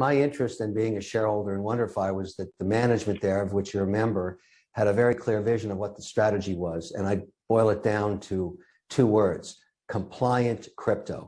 My interest in being a shareholder in WonderFi was that the management there, of which you're a member, had a very clear vision of what the strategy was. And I boil it down to two words: compliant crypto.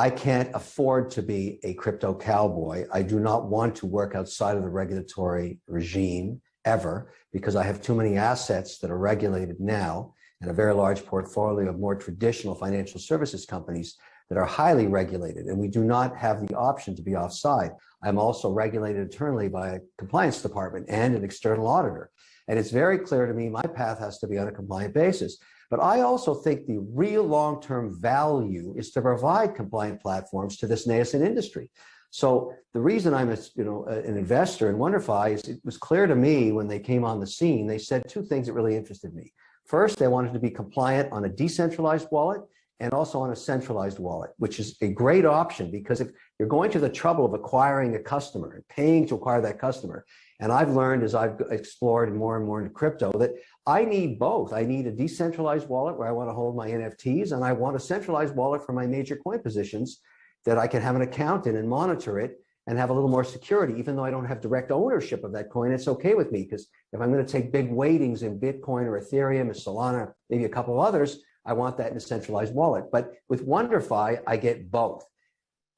I can't afford to be a crypto cowboy. I do not want to work outside of the regulatory regime ever, because I have too many assets that are regulated now and a very large portfolio of more traditional financial services companies that are highly regulated, and we do not have the option to be offside. I'm also regulated internally by a compliance department and an external auditor. And it's very clear to me my path has to be on a compliant basis. But I also think the real long-term value is to provide compliant platforms to this nascent industry. So the reason I'm an investor in WonderFi is it was clear to me when they came on the scene, they said two things that really interested me. First, they wanted to be compliant on a decentralized wallet and also on a centralized wallet, which is a great option, because if you're going to the trouble of acquiring a customer and paying to acquire that customer, and I've learned as I've explored more and more into crypto that I need both. I need a decentralized wallet where I want to hold my NFTs, and I want a centralized wallet for my major coin positions that I can have an account in and monitor it and have a little more security. Even though I don't have direct ownership of that coin, it's okay with me, because if I'm going to take big weightings in Bitcoin or Ethereum or Solana, maybe a couple of others, I want that in a centralized wallet. But with WonderFi, I get both,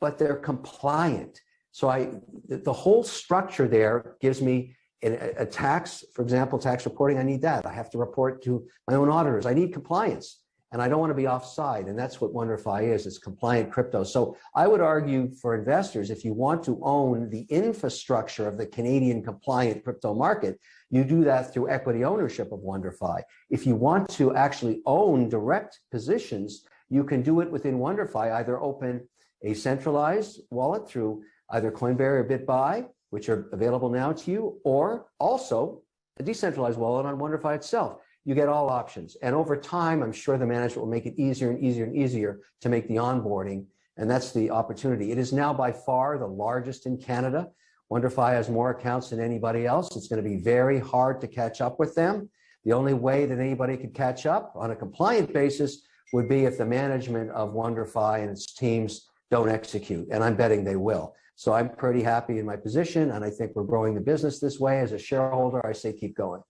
but they're compliant. So the whole structure there gives me a tax, for example, tax reporting. I need that. I have to report to my own auditors. I need compliance, and I don't want to be offside. And that's what WonderFi is. It's compliant crypto. So I would argue for investors, if you want to own the infrastructure of the Canadian compliant crypto market, you do that through equity ownership of WonderFi. If you want to actually own direct positions, you can do it within WonderFi. Either open a centralized wallet through either Coinberry or Bitbuy, which are available now to you, or also a decentralized wallet on WonderFi itself. You get all options. And over time, I'm sure the management will make it easier and easier and easier to make the onboarding. And that's the opportunity. It is now by far the largest in Canada. WonderFi has more accounts than anybody else. It's going to be very hard to catch up with them. The only way that anybody could catch up on a compliant basis would be if the management of WonderFi and its teams don't execute. And I'm betting they will. So I'm pretty happy in my position, and I think we're growing the business this way. As a shareholder, I say keep going.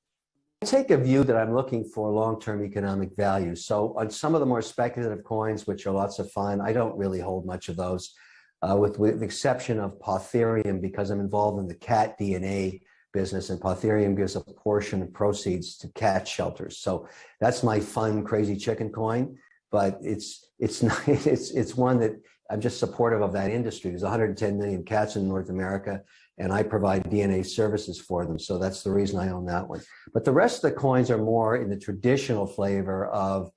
I take a view that I'm looking for long-term economic value. So on some of the more speculative coins, which are lots of fun, I don't really hold much of those, with the exception of Ethereum, because I'm involved in the cat DNA business, and Ethereum gives a portion of proceeds to cat shelters. So that's my fun, crazy chicken coin. But it's one that I'm just supportive of that industry. There's 110 million cats in North America, and I provide DNA services for them. So that's the reason I own that one. But the rest of the coins are more in the traditional flavor of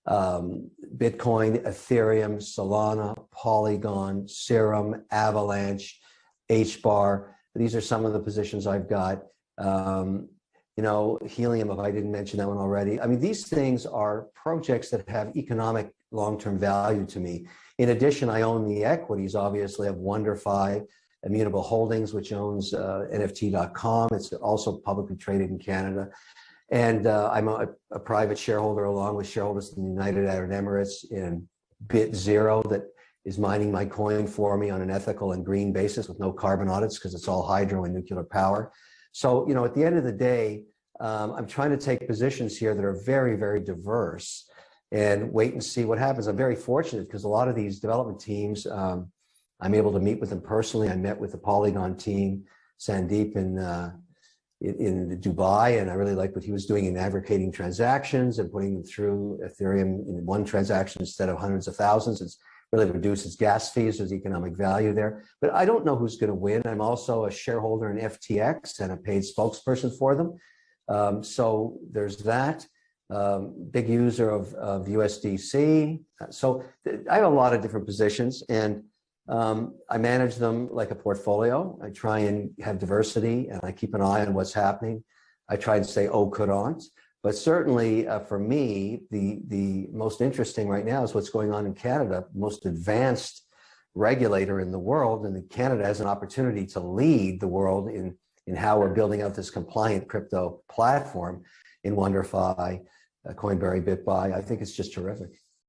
Bitcoin, Ethereum, Solana, Polygon, Serum, Avalanche, HBAR. These are some of the positions I've got. Helium, if I didn't mention that one already. I mean, these things are projects that have economic long-term value to me. In addition, I own the equities, obviously, of WonderFi, Immutable Holdings, which owns NFT.com. It's also publicly traded in Canada. And I'm a private shareholder, along with shareholders in the United Arab Emirates, in BitZero, that is mining my coin for me on an ethical and green basis with no carbon audits, because it's all hydro and nuclear power. So, at the end of the day, I'm trying to take positions here that are very, very diverse and wait and see what happens. I'm very fortunate because a lot of these development teams, I'm able to meet with them personally. I met with the Polygon team, Sandeep, in Dubai, and I really liked what he was doing in aggregating transactions and putting them through Ethereum in one transaction instead of hundreds of thousands. It's really reduces gas fees. There's economic value there. But I don't know who's going to win. I'm also a shareholder in FTX and a paid spokesperson for them. So there's that. Big user of USDC. So I have a lot of different positions, and I manage them like a portfolio. I try and have diversity, and I keep an eye on what's happening. I try and stay au courant. But certainly for me, the most interesting right now is what's going on in Canada, most advanced regulator in the world. And Canada has an opportunity to lead the world in how we're building out this compliant crypto platform in WonderFi, Coinberry, Bitbuy. I think it's just terrific.